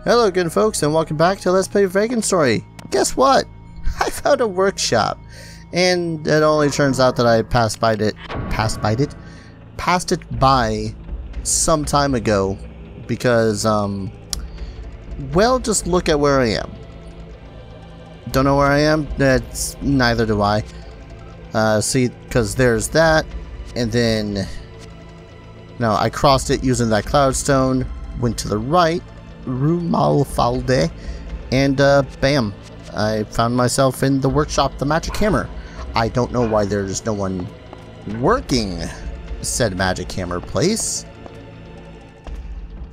Hello again, folks, and welcome back to Let's Play Vagrant Story. Guess what? I found a workshop, and it only turns out that I passed it by some time ago because, well, just look at where I am. Don't know where I am? That's neither do I. See, because there's that, and then, no, I crossed it using that cloudstone, went to the right, Rumalfalde, and bam, I found myself in the workshop, the magic hammer. I don't know why there's no one working said magic hammer place.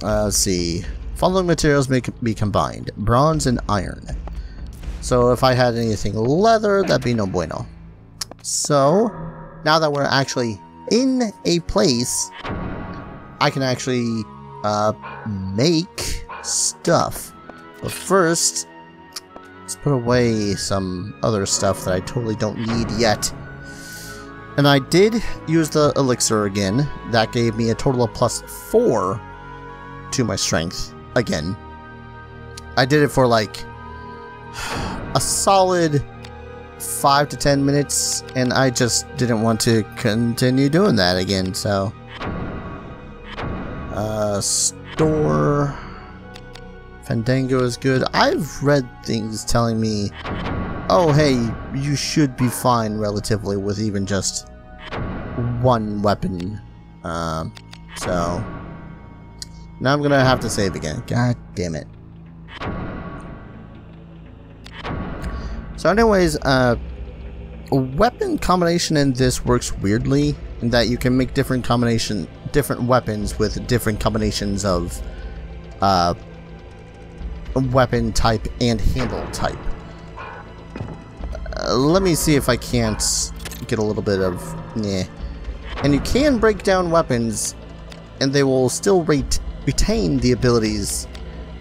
Let's see. Following materials may be combined: bronze and iron. So if I had anything leather, that'd be no bueno. So now that we're actually in a place, I can actually make stuff. But first, let's put away some other stuff that I totally don't need yet. And I did use the elixir again. That gave me a total of +4 to my strength again. I did it for like a solid 5 to 10 minutes, and I just didn't want to continue doing that again, so store Fandango is good. I've read things telling me, oh hey, you should be fine relatively with even just one weapon. So now I'm gonna have to save again. God damn it. So anyways, weapon combination in this works weirdly in that you can make different weapons with different combinations of weapon type and handle type. Let me see if I can't get a little bit of and you can break down weapons and they will still retain the abilities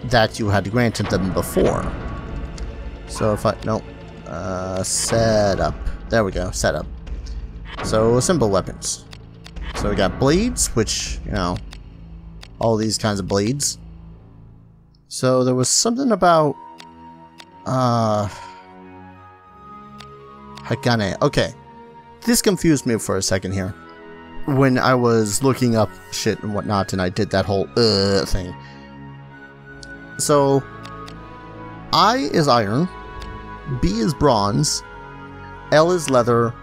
that you had granted them before. So if I set up, there we go, set up. So assemble weapons. So we got blades, which, you know, all these kinds of blades. So there was something about Hagane. Okay, this confused me for a second here when I was looking up shit and whatnot, and I did that whole thing. So I is iron, B is bronze, L is leather,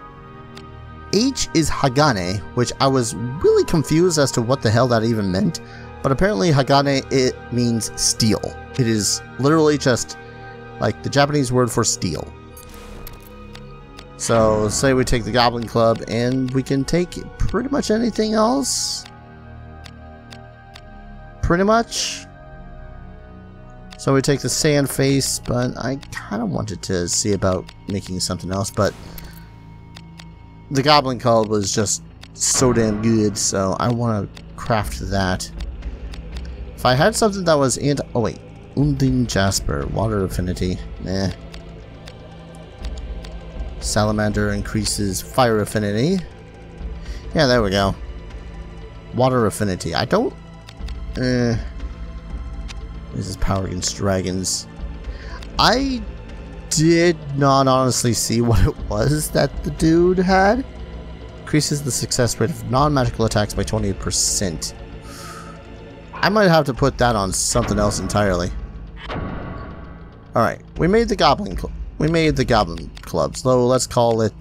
H is Hagane, which I was really confused as to what the hell that even meant. But apparently Hagane, it means steel. It is literally just like the Japanese word for steel. So say we take the Goblin Club and we can take pretty much anything else. Pretty much. So we take the sand face, but I kind of wanted to see about making something else, but the Goblin Club was just so damn good, so I want to craft that. If I had something that was oh wait, Undine Jasper, water affinity, nah. Salamander increases fire affinity. Yeah, there we go. Water affinity. I don't. This is power against dragons. I did not honestly see what it was that the dude had. Increases the success rate of non-magical attacks by 20%. I might have to put that on something else entirely. Alright, we made the Goblin Club. We made the Goblin Club. So let's call it,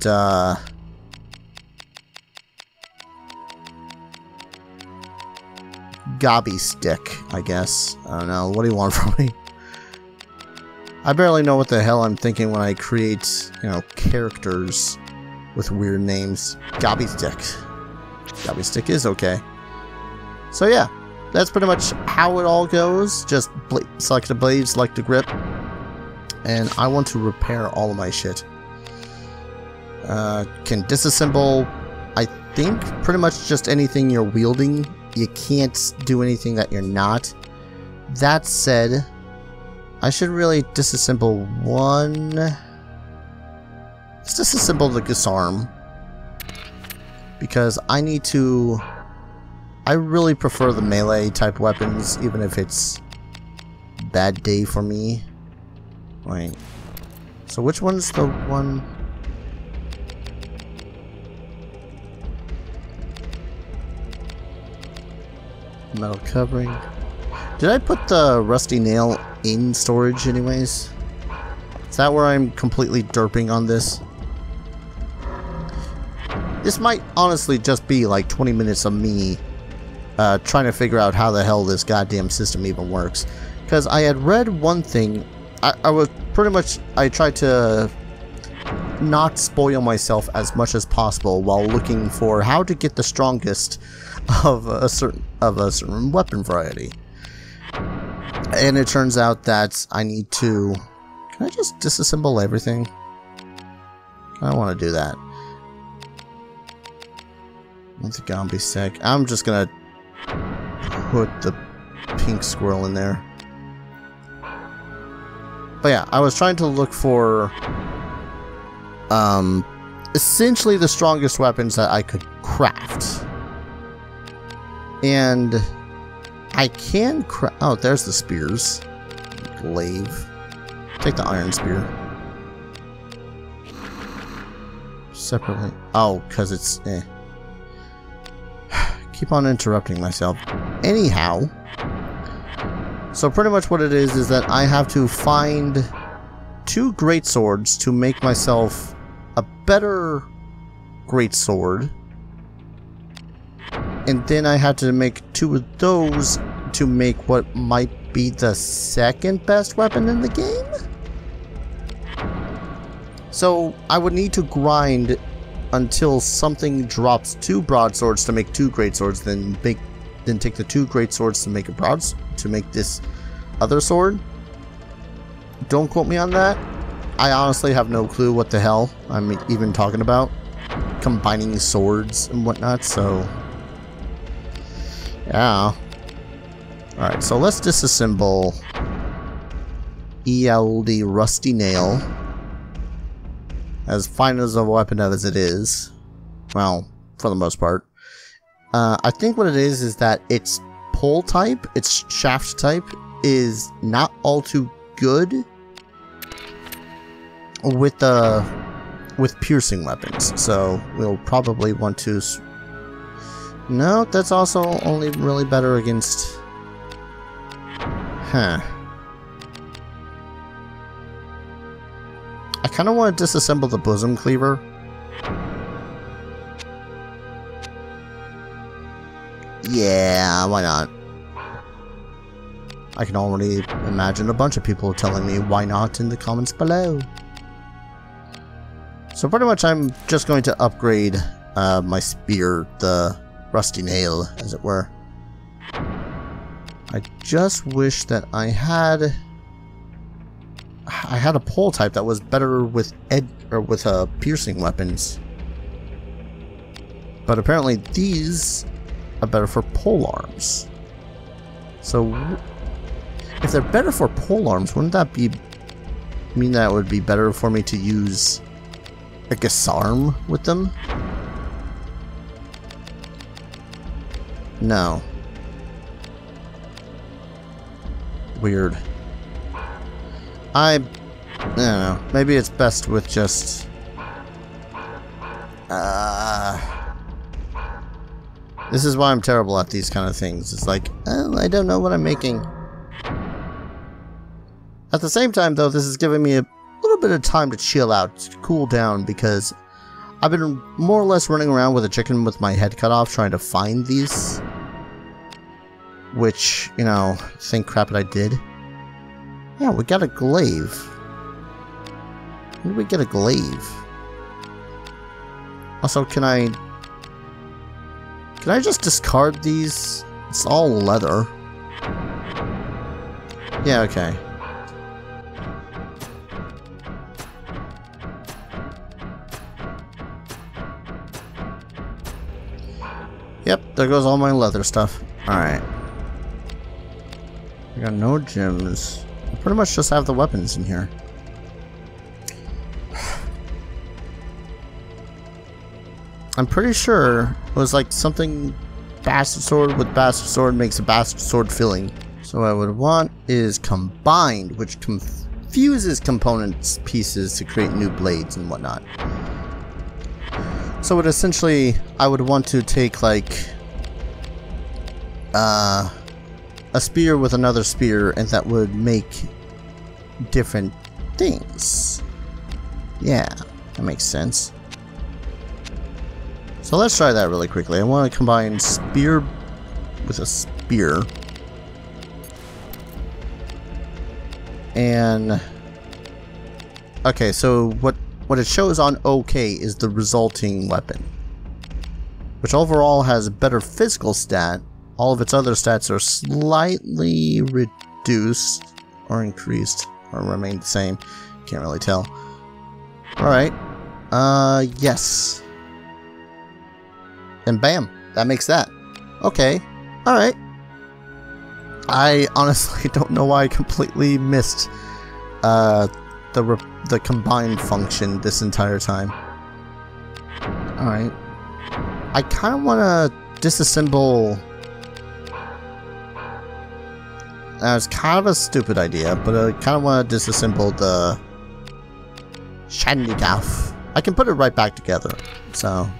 Gobby Stick, I guess. I don't know. What do you want from me? I barely know what the hell I'm thinking when I create, you know, characters with weird names. Gobby Stick. Gobby Stick is okay. So yeah, that's pretty much how it all goes. Just select a blade, select a grip, and I want to repair all of my shit. Can disassemble, I think, pretty much just anything you're wielding. You can't do anything that you're not. That said, I should really disassemble one. Let's disassemble the Gusarm, because I need to. I really prefer the melee type weapons, even if it's bad day for me. Wait. So which one's the one? Metal covering. Did I put the rusty nail in storage anyways? Is that where I'm completely derping on this? This might honestly just be like 20 minutes of me trying to figure out how the hell this goddamn system even works. Because I had read one thing. I was pretty much, I tried to not spoil myself as much as possible while looking for how to get the strongest of a certain weapon variety. And it turns out that I need to... Can I just disassemble everything? I don't want to do that. I think I'll be sick. I'm just gonna put the pink squirrel in there. But yeah, I was trying to look for essentially the strongest weapons that I could craft. And I can craft... Oh, there's the spears. Glaive. Take the iron spear. Separately. Oh, because it's... Keep on interrupting myself. Anyhow. So pretty much what it is that I have to find 2 great swords to make myself a better great sword. And then I had to make 2 of those to make what might be the second best weapon in the game. So I would need to grind until something drops 2 broadswords to make 2 great swords, then take the 2 great swords to make to make this other sword. Don't quote me on that. I honestly have no clue what the hell I'm even talking about. Combining swords and whatnot, so... Yeah. Alright, so let's disassemble ELD Rusty Nail. As fine as a weapon as it is. Well, for the most part. I think what it is that its pole type, its shaft type, is not all too good with piercing weapons. So we'll probably want to... No, that's also only really better against... Huh. I kind of want to disassemble the bosom cleaver. Yeah, why not? I can already imagine a bunch of people telling me why not in the comments below. So pretty much I'm just going to upgrade my spear, the rusty nail, as it were. I just wish that I had a pole type that was better with piercing weapons. But apparently these are better for pole arms. So if they're better for pole arms, wouldn't that mean that it would be better for me to use a Gasarm with them? No. Weird. I don't know. Maybe it's best with just... This is why I'm terrible at these kind of things. It's like, oh, I don't know what I'm making. At the same time, though, this is giving me a little bit of time to chill out, to cool down, because I've been more or less running around with a chicken with my head cut off trying to find these. Which, you know, think crap that I did. Yeah, we got a glaive. Where did we get a glaive? Also, can I just discard these? It's all leather. Yeah, okay. Yep, there goes all my leather stuff. Alright. I got no gems. I pretty much just have the weapons in here. I'm pretty sure it was like something bastard sword with bastard sword makes a bastard sword filling. So what I would want is combined, which confuses components pieces to create new blades and whatnot. So it essentially, I would want to take like a spear with another spear, and that would make different things. Yeah, that makes sense. So let's try that really quickly. I want to combine spear with a spear. And okay, so what it shows on OK is the resulting weapon, which overall has a better physical stat. All of its other stats are slightly reduced or increased or remain the same. Can't really tell. Alright. Yes. And bam, that makes that. Okay. Alright. I honestly don't know why I completely missed the combined function this entire time. Alright. I kind of want to disassemble... It's kind of a stupid idea, but I kind of want to disassemble the Shandygaff. I can put it right back together. So,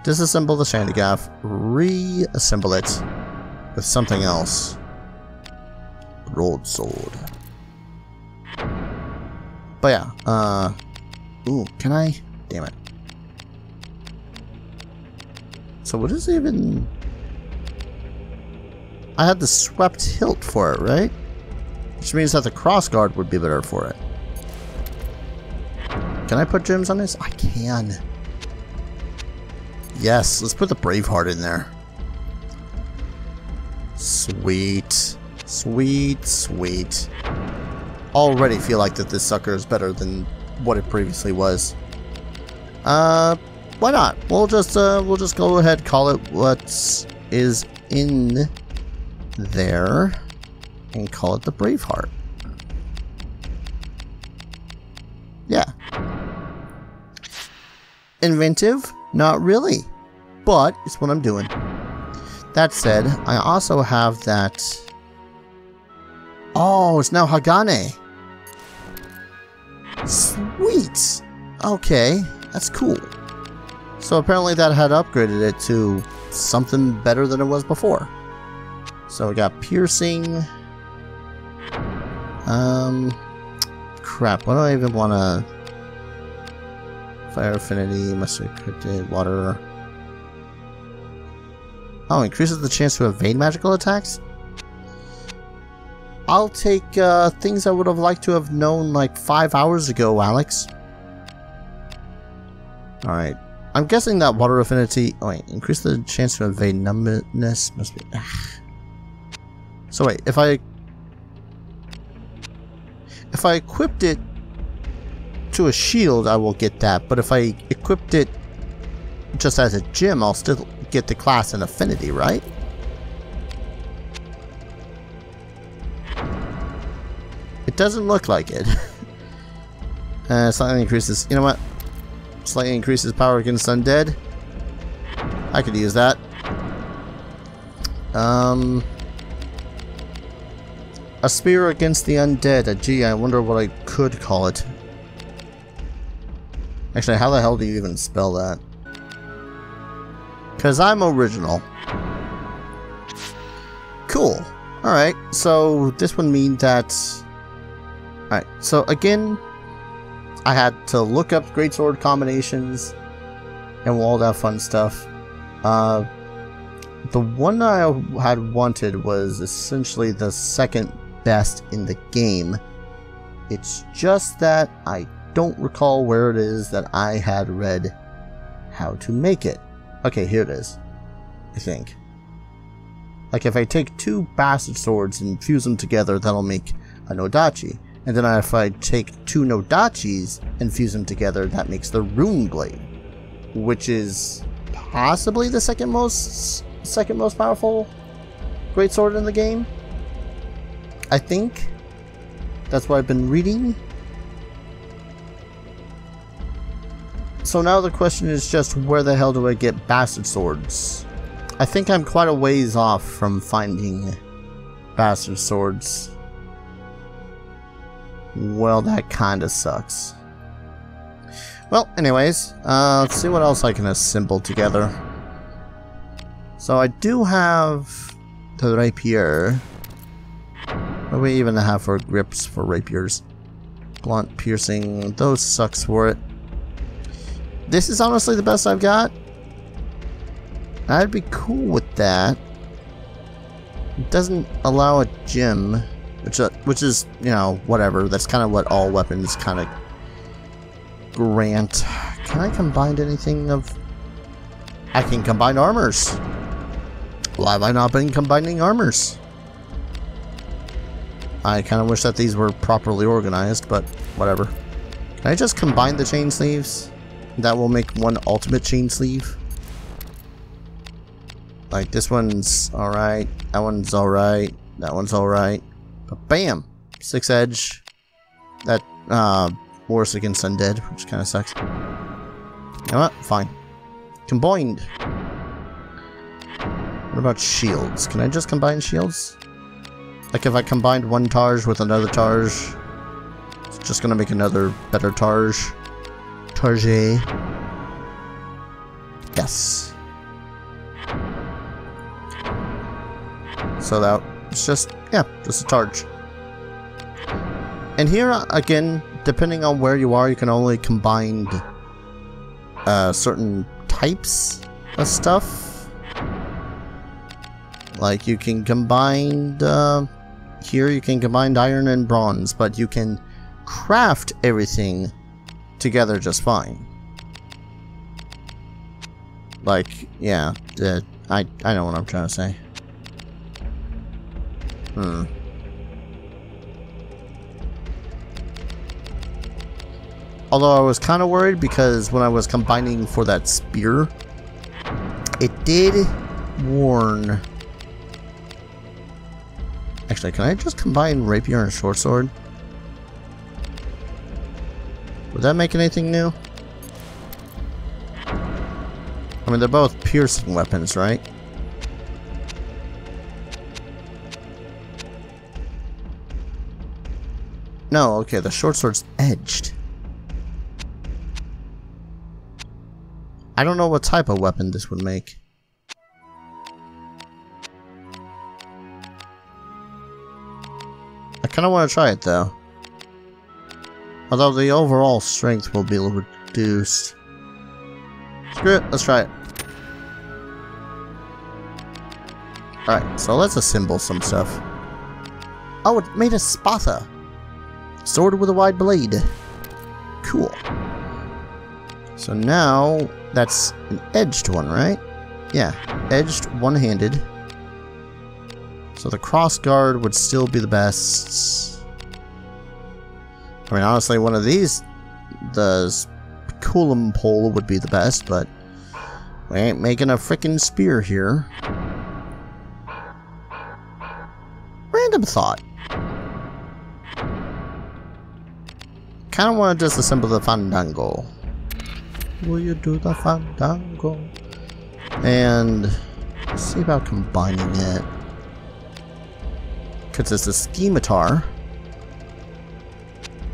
disassemble the Shandygaff, reassemble it with something else. Broadsword. But yeah, ooh, can I? Damn it. So what is even... I had the swept hilt for it, right? Which means that the crossguard would be better for it. Can I put gems on this? I can. Yes, let's put the Braveheart in there. Sweet. Sweet, sweet. Already feel like that this sucker is better than what it previously was. Why not? We'll just go ahead, call it what is in there, and call it the Braveheart. Yeah. Inventive? Not really. But it's what I'm doing. That said, I also have that... Oh, it's now Hagane. Sweet. Okay, that's cool. So apparently that had upgraded it to something better than it was before. So we got piercing. Crap, what do I even want to... Fire affinity, must encrypted, water. Oh, increases the chance to evade magical attacks? I'll take things I would have liked to have known like 5 hours ago, Alex. Alright. I'm guessing that water affinity... Oh wait, increase the chance to evade numbness must be... So wait, if I equipped it to a shield, I will get that. But if I equipped it just as a gem, I'll still get the class and affinity, right? It doesn't look like it. Slightly increases... You know what? Slightly increases power against undead. I could use that. A spear against the undead. Gee, I wonder what I could call it. Actually, how the hell do you even spell that? Because I'm original. Cool. Alright, so this would mean that... Alright, so again, I had to look up greatsword combinations and all that fun stuff. The one I had wanted was essentially the second best in the game. It's just that I don't recall where it is that I had read how to make it. Okay, here it is. I think. Like if I take two bastard swords and fuse them together, that'll make a Nodachi. And then if I take two Nodachis and fuse them together, that makes the Rune Blade, which is possibly the second most powerful greatsword in the game. I think that's what I've been reading. So now the question is just where the hell do I get bastard swords? I think I'm quite a ways off from finding bastard swords. Well, that kinda sucks. Well, anyways, let's see what else I can assemble together. So I do have the rapier. What do we even have for grips for rapiers? Blunt, piercing, those sucks for it. This is honestly the best I've got. I'd be cool with that. It doesn't allow a gem, which is, you know, whatever. That's kind of what all weapons kind of grant. Can I combine anything of... I can combine armors. Why have I not been combining armors? I kind of wish that these were properly organized, but whatever. Can I just combine the chain sleeves? That will make one ultimate chain sleeve. Like, this one's alright, that one's alright, that one's alright. But bam! 6 edge. That, worse against undead, which kind of sucks. You know what? Fine. Combined. What about shields? Can I just combine shields? Like if I combined one Targe with another Targe, it's just gonna make another better Targe. Target. Yes. So that it's just, yeah, just a Targe. And here again, depending on where you are, you can only combine certain types of stuff. Like you can combine here you can combine iron and bronze, but you can craft everything together just fine. Like, yeah, I know what I'm trying to say. Although I was kind of worried because when I was combining for that spear, it did warn. Actually, can I just combine rapier and short sword? Would that make anything new? I mean, they're both piercing weapons, right? No, okay, the short sword's edged. I don't know what type of weapon this would make. I kind of want to try it though. Although the overall strength will be reduced. Screw it, let's try it. Alright, so let's assemble some stuff. Oh, it made a spatha. Sword with a wide blade. Cool. So now, that's an edged one, right? Yeah, edged, one-handed. So the cross guard would still be the best. I mean, honestly, one of these, the Coulomb pole would be the best, but we ain't making a frickin' spear here. Random thought. Kinda want to disassemble the fandango. Will you do the fandango? And see about combining it. Because it's a scimitar.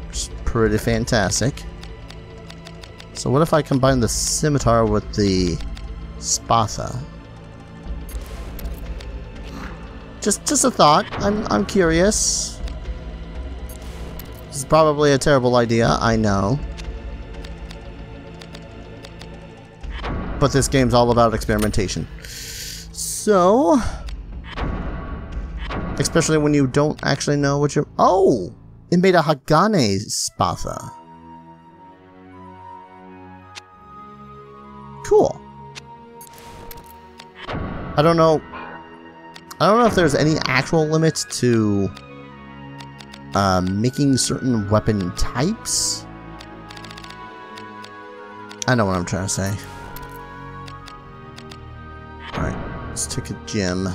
Which is pretty fantastic. So what if I combine the scimitar with the spatha? Just a thought. I'm curious. This is probably a terrible idea, I know. But this game's all about experimentation. So, especially when you don't actually know what you're... Oh! It made a Hagane spatha. Cool. I don't know if there's any actual limits to making certain weapon types. I know what I'm trying to say. Alright, let's take a gem.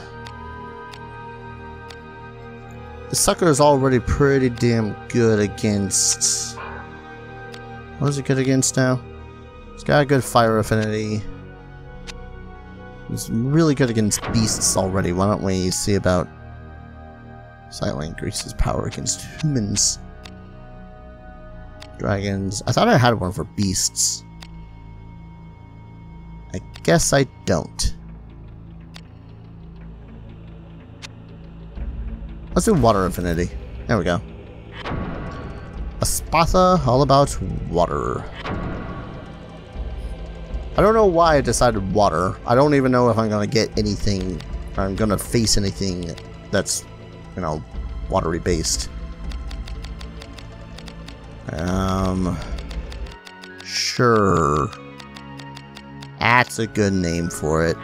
The sucker is already pretty damn good against... What is it good against now? It's got a good fire affinity. It's really good against beasts already. Why don't we see about Slightly increases power against humans. Dragons. I thought I had one for beasts. I guess I don't. Let's do water affinity. There we go. Espatha, all about water. I don't know why I decided water. I don't even know if I'm gonna get anything, or I'm gonna face anything that's, you know, watery based. Sure. That's a good name for it.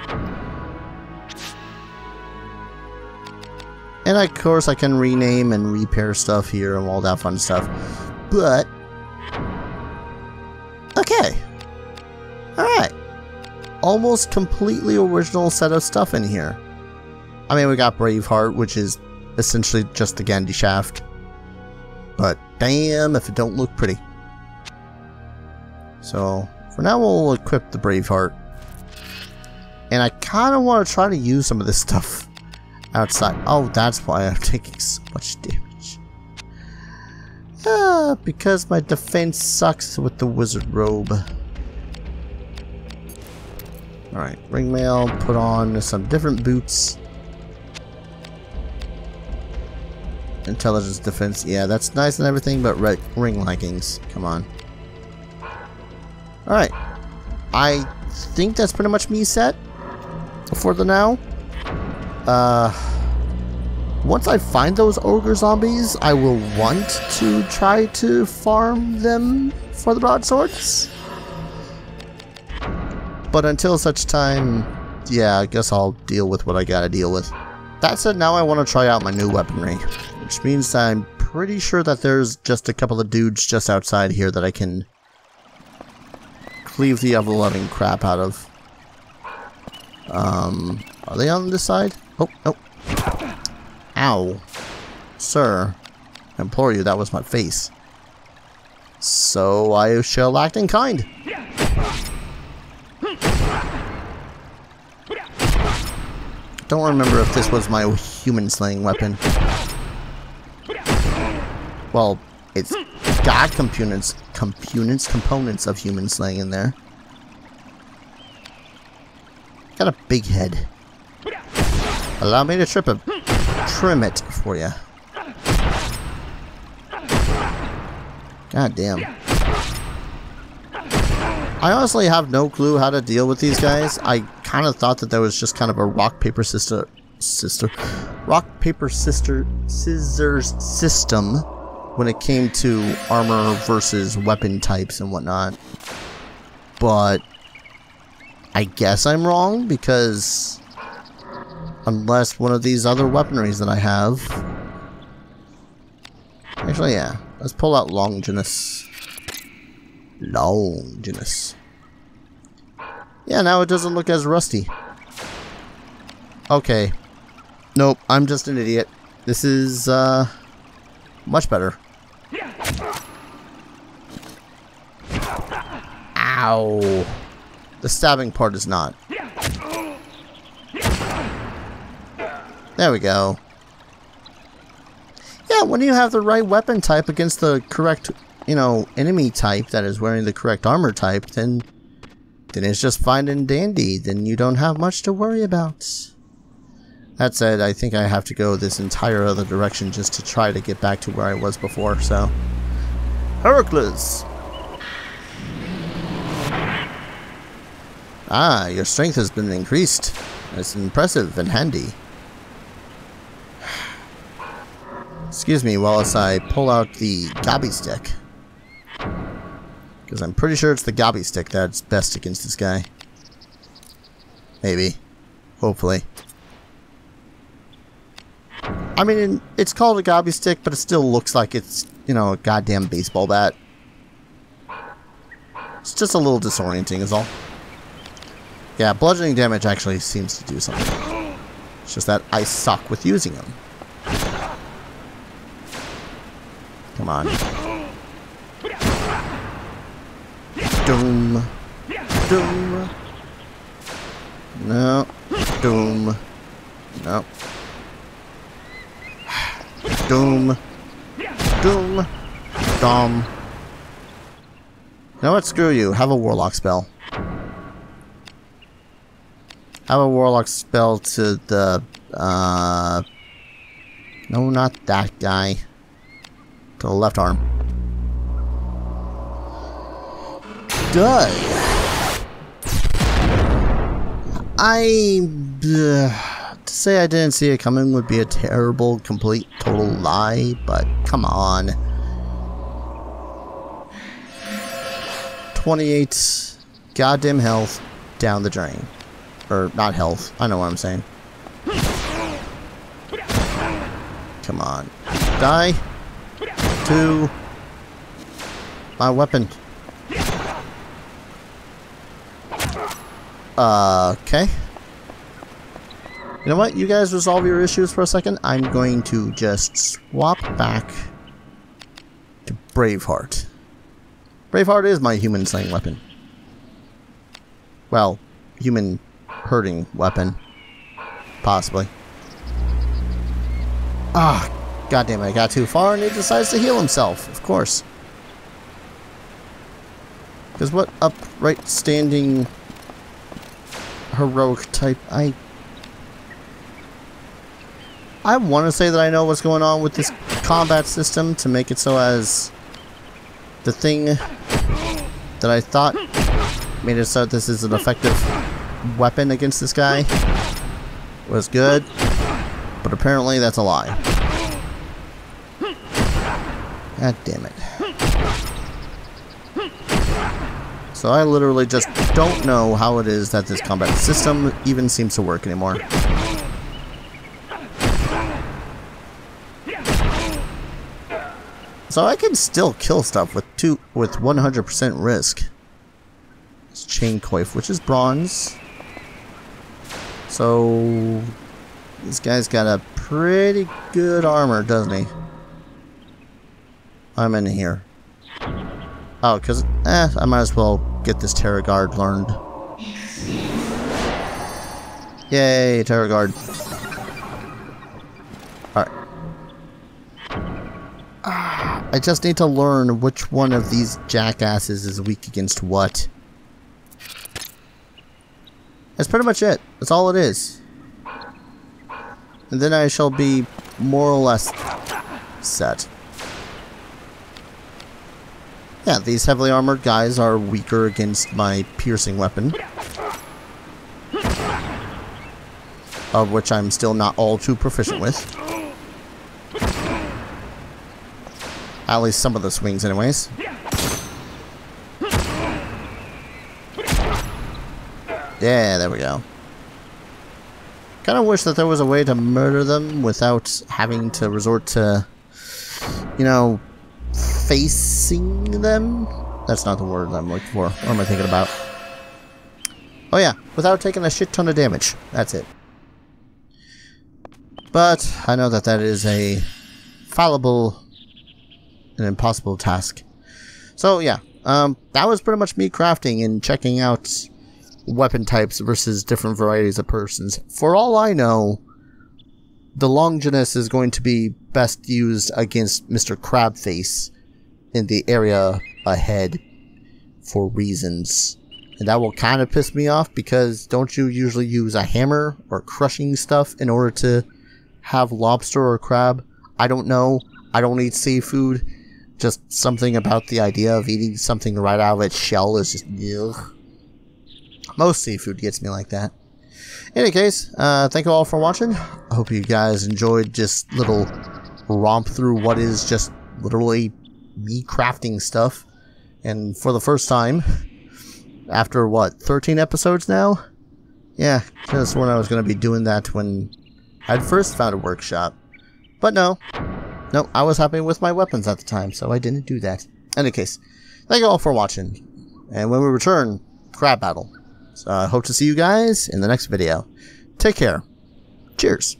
And of course I can rename and repair stuff here and all that fun stuff. But okay. Alright. Almost completely original set of stuff in here. I mean, we got Braveheart, which is essentially just the Gandhi shaft. But damn if it don't look pretty. So for now we'll equip the Braveheart. And I kind of want to try to use some of this stuff outside. Oh, that's why I'm taking so much damage. Because my defense sucks with the wizard robe. Alright, ringmail, put on some different boots. Intelligence, defense, yeah, that's nice and everything, but ring leggings, come on. Alright, I think that's pretty much me set for the now. Once I find those ogre zombies, I will want to try to farm them for the broadswords. But until such time, yeah, I guess I'll deal with what I gotta deal with. That said, now I want to try out my new weaponry, which means I'm pretty sure that there's just a couple of dudes just outside here that I can cleave the ever-loving crap out of. Are they on this side? Oh, no. Ow. Sir, I implore you, that was my face. So I shall act in kind. Don't remember if this was my human slaying weapon. Well, it's got components of human slaying in there. Got a big head. Allow me to trim it for you. God damn. I honestly have no clue how to deal with these guys. I kind of thought that there was just kind of a rock paper scissors system when it came to armor versus weapon types and whatnot. But I guess I'm wrong, because unless one of these other weaponries that I have. Actually, yeah. Let's pull out Longinus. Longinus. Yeah, now it doesn't look as rusty. Okay. Nope, I'm just an idiot. This is, much better. Ow. The stabbing part is not. There we go. Yeah, when you have the right weapon type against the correct, you know, enemy type that is wearing the correct armor type, then it's just fine and dandy. Then you don't have much to worry about. That said, I think I have to go this entire other direction just to try to get back to where I was before, so. Heracles! Ah, your strength has been increased. That's impressive and handy. Excuse me whilst I pull out the gobby stick. Because I'm pretty sure it's the gobby stick that's best against this guy. Maybe. Hopefully. I mean, it's called a gobby stick, but it still looks like it's, you know, a goddamn baseball bat. It's just a little disorienting is all. Yeah, bludgeoning damage actually seems to do something. It's just that I suck with using them. Come on. Doom. Doom. No. Doom. No. Doom. Doom. Dom. You know what? Screw you. Have a warlock spell. Have a warlock spell to the, no, not that guy. To the left arm. Die. To say I didn't see it coming would be a terrible, complete, total lie, but come on. 28 goddamn health down the drain. Or, not health. I know what I'm saying. Come on. Die. 2. My weapon. Okay. You know what? You guys resolve your issues for a second. I'm going to just swap back to Braveheart. Braveheart is my human slaying weapon. Well, human hurting weapon. Possibly. Ah, goddamn it, I got too far and he decides to heal himself, of course. Because what upright standing heroic type I want to say that I know what's going on with this combat system to make it so as the thing that I thought made it so this is an effective weapon against this guy was good, but apparently that's a lie. God damn it. So I literally just don't know how it is that this combat system even seems to work anymore. So I can still kill stuff with 100% risk. It's chain coif, which is bronze. So this guy's got a pretty good armor, doesn't he? I'm in here. Oh, because I might as well get this Terror Guard learned. Yay, Terror Guard. Alright. I just need to learn which one of these jackasses is weak against what. That's pretty much it. That's all it is. And then I shall be more or less set. Yeah, these heavily armored guys are weaker against my piercing weapon. Of which I'm still not all too proficient with. At least some of the swings anyways. Yeah, there we go. Kinda wish that there was a way to murder them without having to resort to, you know, facing them? That's not the word I'm looking for. What am I thinking about? Oh yeah, without taking a shit ton of damage. That's it. But I know that that is a fallible and impossible task. So yeah, that was pretty much me crafting and checking out weapon types versus different varieties of persons. For all I know, the Longinus is going to be best used against Mr. Crabface in the area ahead for reasons. And that will kind of piss me off because don't you usually use a hammer or crushing stuff in order to have lobster or crab? I don't know. I don't eat seafood. Just something about the idea of eating something right out of its shell is just ugh. Most seafood gets me like that. In any case, thank you all for watching. I hope you guys enjoyed this little romp through what is just literally me crafting stuff. And for the first time, after what, 13 episodes now? Yeah, just when I was going to be doing that when I'd first found a workshop. But no, I was happy with my weapons at the time, so I didn't do that. In any case, thank you all for watching. And when we return, crab battle. So I hope to see you guys in the next video. Take care. Cheers.